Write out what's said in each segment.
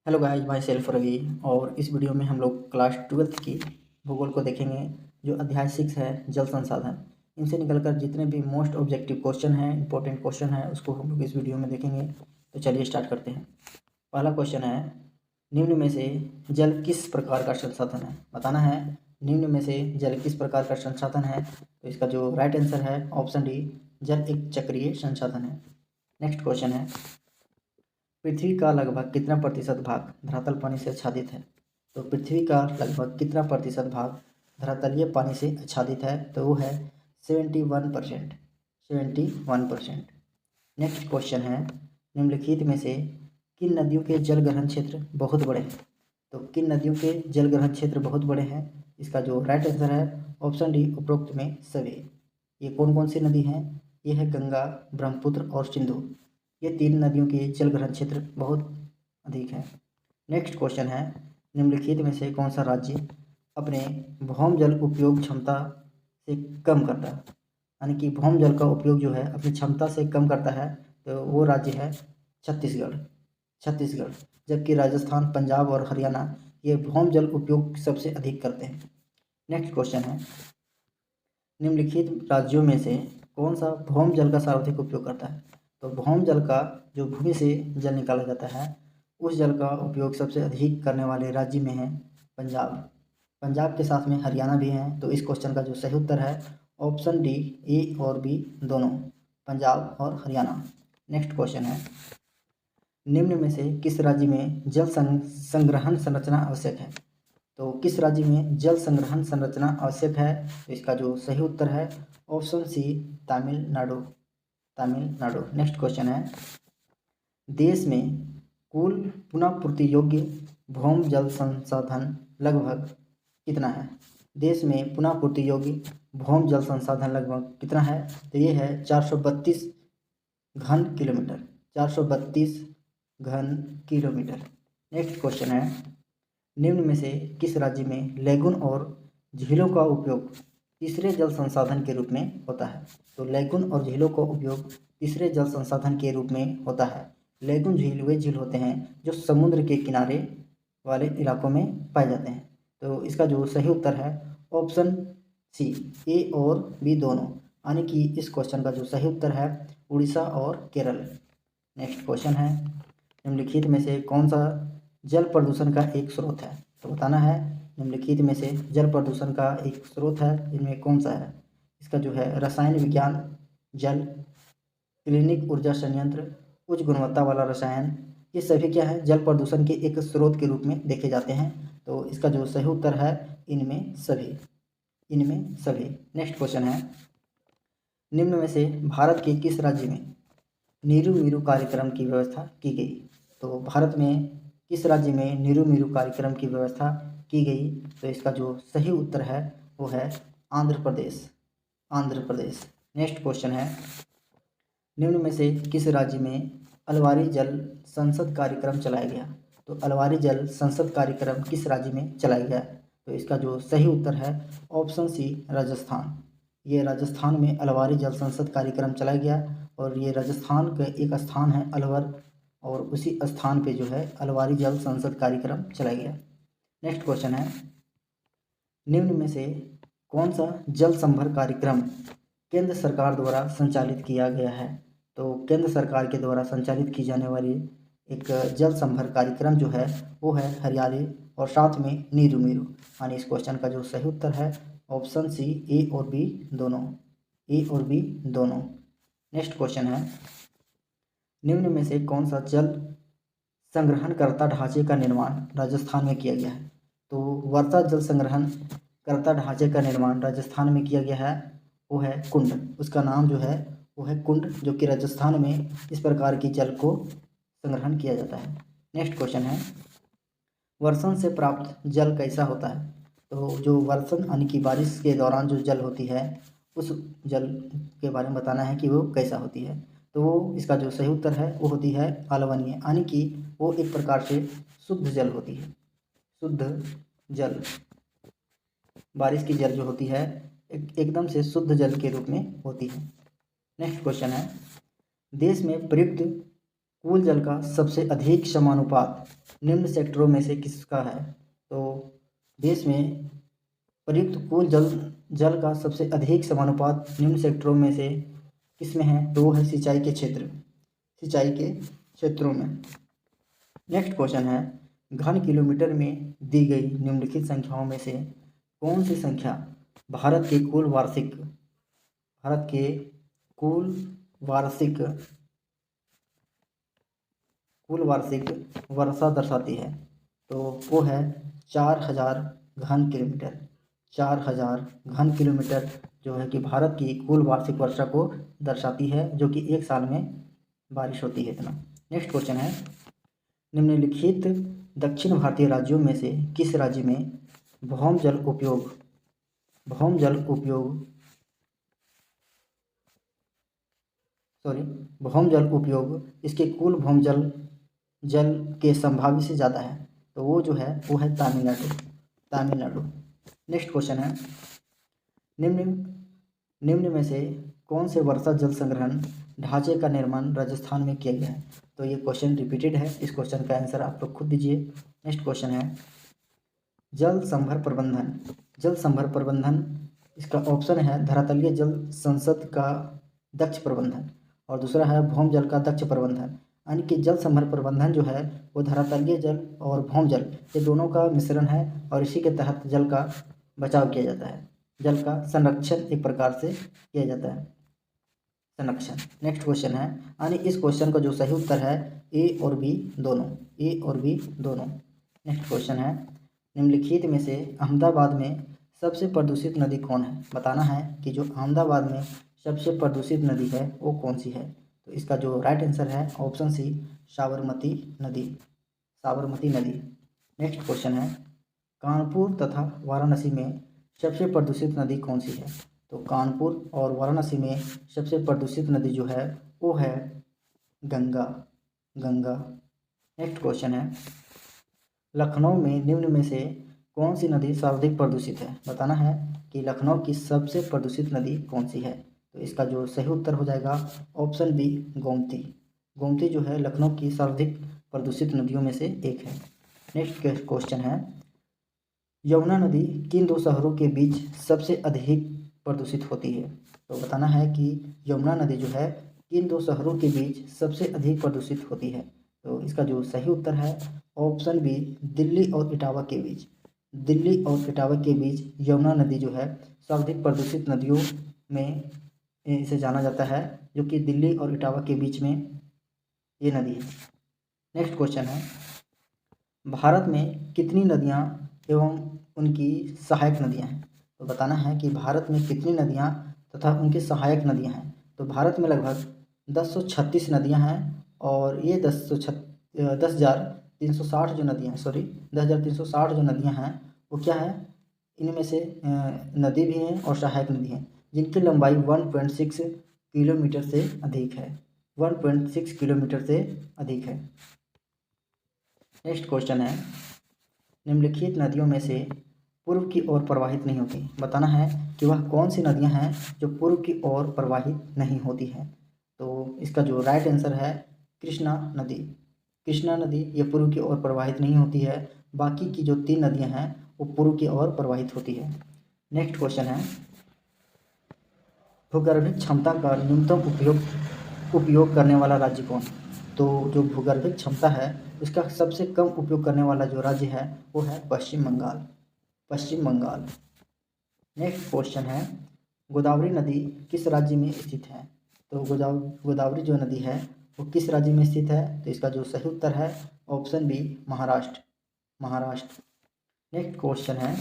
Hello guys, my self Ravi. और इस video में हम लोग क्लास 12th की भूगोल को देखेंगे। जो अध्याय 6 है जल संसाधन, इनसे निकलकर जितने भी मोस्ट ऑब्जेक्टिव क्वेश्चन हैं, इंपॉर्टेंट क्वेश्चन है, उसको हम लोग इस वीडियो में देखेंगे। तो चलिए स्टार्ट करते हैं। पहला क्वेश्चन है, निम्न में से जल किस प्रकार का संसाधन है? बताना है निम्न में से जल किस प्रकार का संसाधन है। तो इसका जो राइट आंसर है ऑप्शन डी, जल एक चक्रीय संसाधन है। नेक्स्ट क्वेश्चन है, पृथ्वी का लगभग कितना प्रतिशत भाग धरातल पानी से आच्छादित है? तो पृथ्वी का लगभग कितना प्रतिशत भाग धरातलीय पानी से आच्छादित है? तो वो है 71%। 71%। नेक्स्ट क्वेश्चन है, निम्नलिखित में से किन नदियों के जल ग्रहण क्षेत्र बहुत बड़े हैं? तो किन नदियों के जल ग्रहण क्षेत्र बहुत बड़े हैं? इसका जो राइट आंसर है ऑप्शन डी, उपरोक्त में सभी। ये कौन कौन सी नदी हैं? ये है गंगा, ब्रह्मपुत्र और सिंधु। ये तीन नदियों के जल ग्रहण क्षेत्र बहुत अधिक है। नेक्स्ट क्वेश्चन है, निम्नलिखित में से कौन सा राज्य अपने भौम जल उपयोग क्षमता से कम करता है? यानी कि भौम जल का उपयोग जो है अपनी क्षमता से कम करता है, तो वो राज्य है छत्तीसगढ़। छत्तीसगढ़। जबकि राजस्थान, पंजाब और हरियाणा ये भौम जल उपयोग सबसे अधिक करते हैं। नेक्स्ट क्वेश्चन है, निम्नलिखित राज्यों में से कौन सा भौम जल का सर्वाधिक उपयोग करता है? तो भौम जल का जो भूमि से जल निकाला जाता है, उस जल का उपयोग सबसे अधिक करने वाले राज्य में है पंजाब। पंजाब के साथ में हरियाणा भी है। तो इस क्वेश्चन का जो सही उत्तर है ऑप्शन डी, ए और बी दोनों, पंजाब और हरियाणा। नेक्स्ट क्वेश्चन है, निम्न में से किस राज्य में जल संग्रहण संरचना आवश्यक है? तो किस राज्य में जल संग्रहण संरचना आवश्यक है? तो इसका जो सही उत्तर है option C, Tamil Nadu. Tamil Nadu. Next question है, देश में कुल पुनः पूर्ति योग्य भौम जल संसाधन लगभग कितना है? देश में पुनः पूर्ति योग्य भौम जल संसाधन लगभग कितना है? तो ये है 432 घन किलोमीटर। 432 घन किलोमीटर। नेक्स्ट क्वेश्चन है, निम्न में से किस राज्य में लैगून और झीलों का उपयोग तीसरे जल संसाधन के रूप में होता है? तो लैगून और झीलों का उपयोग तीसरे जल संसाधन के रूप में होता है। लैगून झील वे झील होते हैं जो समुद्र के किनारे वाले इलाकों में पाए जाते हैं। तो इसका जो सही उत्तर है ऑप्शन सी, ए और बी दोनों, यानी कि इस क्वेश्चन का जो सही उत्तर है उड़ीसा और केरल। नेक्स्ट क्वेश्चन है, निम्नलिखित में से कौन सा जल प्रदूषण का एक स्रोत है? तो बताना है निम्नलिखित में से जल प्रदूषण का एक स्रोत है, इनमें कौन सा है? इसका जो है रसायन विज्ञान जल, क्लिनिक ऊर्जा संयंत्र, उच्च गुणवत्ता वाला रसायन, ये सभी क्या है जल प्रदूषण के एक स्रोत के रूप में देखे जाते हैं। तो इसका जो सही उत्तर है इनमें सभी। इनमें सभी। नेक्स्ट क्वेश्चन है, निम्न में से भारत के किस राज्य में नीरू मीरू कार्यक्रम की व्यवस्था की गई? तो भारत में किस राज्य में नीरू मीरू कार्यक्रम की व्यवस्था की गई? तो इसका जो सही उत्तर है वो है आंध्र प्रदेश। आंध्र प्रदेश। नेक्स्ट क्वेश्चन है, निम्न में से किस राज्य में अलवारी जल संसद कार्यक्रम चलाया गया? तो अलवारी जल संसद कार्यक्रम किस राज्य में चलाया गया? तो इसका जो सही उत्तर है ऑप्शन सी, राजस्थान। ये राजस्थान में अलवारी जल संसद कार्यक्रम चलाया गया और ये राजस्थान का एक स्थान है अलवर, और उसी स्थान पे जो है अलवारी जल संसद कार्यक्रम चलाया गया। नेक्स्ट क्वेश्चन है, निम्न में से कौन सा जल संभर कार्यक्रम केंद्र सरकार द्वारा संचालित किया गया है? तो केंद्र सरकार के द्वारा संचालित की जाने वाली एक जल संभर कार्यक्रम जो है वो है हरियाली और साथ में नीरू मीरू, यानी इस क्वेश्चन का जो सही उत्तर है ऑप्शन सी, ए और बी दोनों। ए और बी दोनों। नेक्स्ट क्वेश्चन है, निम्न में से कौन सा जल संग्रहणकर्ता ढांचे का निर्माण राजस्थान में किया गया है? तो वर्षा जल संग्रहण कर्ता ढांचे का निर्माण राजस्थान में किया गया है, वो है कुंड। उसका नाम जो है वो है कुंड, जो कि राजस्थान में इस प्रकार की जल को संग्रहण किया जाता है। नेक्स्ट क्वेश्चन है, वर्षण से प्राप्त जल कैसा होता है? तो जो वर्षण यानी कि बारिश के दौरान जो जल होती है उस जल के बारे में बताना है कि वो कैसा होती है। तो वो इसका जो सही उत्तर है वो होती है अलवनीय, यानी कि वो एक प्रकार से शुद्ध जल होती है। शुद्ध जल। बारिश की जल जो होती है एकदम से शुद्ध जल के रूप में होती है। नेक्स्ट क्वेश्चन है, देश में प्रयुक्त कुल जल का सबसे अधिक समानुपात निम्न सेक्टरों में से किसका है? तो देश में प्रयुक्त कुल जल का सबसे अधिक समानुपात निम्न सेक्टरों में से किसमें है? तो वो है सिंचाई के क्षेत्रों में। नेक्स्ट क्वेश्चन है, घन किलोमीटर में दी गई निम्नलिखित संख्याओं में से कौन सी संख्या भारत के कुल वार्षिक वर्षा दर्शाती है? तो वो है 4000 घन किलोमीटर। 4000 घन किलोमीटर जो है कि भारत की कुल वार्षिक वर्षा को दर्शाती है, जो कि एक साल में बारिश होती है इतना। नेक्स्ट क्वेश्चन है, निम्नलिखित दक्षिण भारतीय राज्यों में से किस राज्य में भौम जल उपयोग इसके कुल भौम जल के संभाव्य से ज़्यादा है? तो वो जो है वो है तमिलनाडु। नेक्स्ट क्वेश्चन है, निम्न में से कौन से वर्षा जल संग्रहण ढांचे का निर्माण राजस्थान में किया गया है? तो ये क्वेश्चन रिपीटेड है, इस क्वेश्चन का आंसर आप लोग खुद दीजिए। नेक्स्ट क्वेश्चन है, जल संभर प्रबंधन इसका ऑप्शन है धरातलीय जल संसद का दक्ष प्रबंधन और दूसरा है भौम जल का दक्ष प्रबंधन। यानी कि जल संभर प्रबंधन जो है वो धरातलीय जल और भौम जल ये दोनों का मिश्रण है और इसी के तहत जल का बचाव किया जाता है, जल का संरक्षण एक प्रकार से किया जाता है, संरक्षण। नेक्स्ट क्वेश्चन है, यानी इस क्वेश्चन का जो सही उत्तर है ए और बी दोनों। नेक्स्ट क्वेश्चन है, निम्नलिखित में से अहमदाबाद में सबसे प्रदूषित नदी कौन है? बताना है कि जो अहमदाबाद में सबसे प्रदूषित नदी है वो कौन सी है? तो इसका जो राइट आंसर है ऑप्शन सी साबरमती नदी। नेक्स्ट क्वेश्चन है, कानपुर तथा वाराणसी में सबसे प्रदूषित नदी कौन सी है? तो कानपुर और वाराणसी में सबसे प्रदूषित नदी जो है वो है गंगा। नेक्स्ट क्वेश्चन है, लखनऊ में निम्न में से कौन सी नदी सर्वाधिक प्रदूषित है? बताना है कि लखनऊ की सबसे प्रदूषित नदी कौन सी है? तो इसका जो सही उत्तर हो जाएगा ऑप्शन बी गोमती जो है लखनऊ की सर्वाधिक प्रदूषित नदियों में से एक है। नेक्स्ट क्वेश्चन है, यमुना नदी किन दो शहरों के बीच सबसे अधिक प्रदूषित होती है? तो बताना है कि यमुना नदी जो है किन दो शहरों के बीच सबसे अधिक प्रदूषित होती है? तो इसका जो सही उत्तर है ऑप्शन बी दिल्ली और इटावा के बीच यमुना नदी जो है सर्वाधिक प्रदूषित नदियों में इसे जाना जाता है, जो कि दिल्ली और इटावा के बीच में ये नदी है। नेक्स्ट क्वेश्चन है, भारत में कितनी नदियाँ एवं उनकी सहायक नदियाँ हैं? तो बताना है कि भारत में कितनी नदियाँ तथा उनकी सहायक नदियाँ हैं। तो भारत में लगभग 1036 नदियाँ हैं और ये 10,360 जो नदियाँ हैं वो क्या है, इनमें से नदी भी हैं और सहायक नदी हैं जिनकी लंबाई 1.6 किलोमीटर से अधिक है। नेक्स्ट क्वेश्चन है, निम्नलिखित नदियों में से पूर्व की ओर प्रवाहित नहीं होती? बताना है कि वह कौन सी नदियां हैं जो पूर्व की ओर प्रवाहित नहीं होती हैं। तो इसका जो राइट आंसर है कृष्णा नदी ये पूर्व की ओर प्रवाहित नहीं होती है, बाकी की जो 3 नदियां हैं वो पूर्व की ओर प्रवाहित होती है। नेक्स्ट क्वेश्चन है, भूगर्भिक क्षमता का न्यूनतम उपयोग करने वाला राज्य कौन? तो जो भूगर्भिक क्षमता है उसका सबसे कम उपयोग करने वाला जो राज्य है वो है पश्चिम बंगाल। नेक्स्ट क्वेश्चन है, गोदावरी नदी किस राज्य में स्थित है? तो गोदावरी जो नदी है वो किस राज्य में स्थित है? तो इसका जो सही उत्तर है option B Maharashtra. Next question है,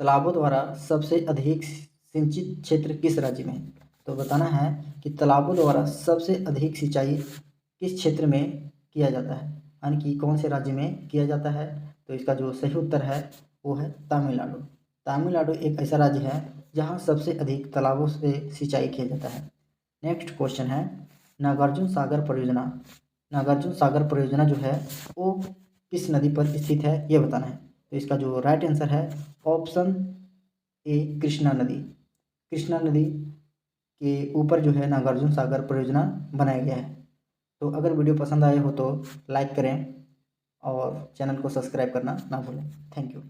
तालाबों द्वारा सबसे अधिक सिंचित क्षेत्र किस राज्य में है? तो बताना है कि तालाबों द्वारा सबसे अधिक सिंचाई किस क्षेत्र में किया जाता है, यानी कि कौन से राज्य में किया जाता है? तो इसका जो सही उत्तर है वो है तमिलनाडु एक ऐसा राज्य है जहाँ सबसे अधिक तालाबों से सिंचाई किया जाता है। नेक्स्ट क्वेश्चन है, नागार्जुन सागर परियोजना जो है वो किस नदी पर स्थित है ये बताना है। तो इसका जो राइट आंसर है ऑप्शन ए कृष्णा नदी के ऊपर जो है नागार्जुन सागर परियोजना बनाया गया है। तो अगर वीडियो पसंद आए हो तो लाइक करें और चैनल को सब्सक्राइब करना ना भूलें। Thank you.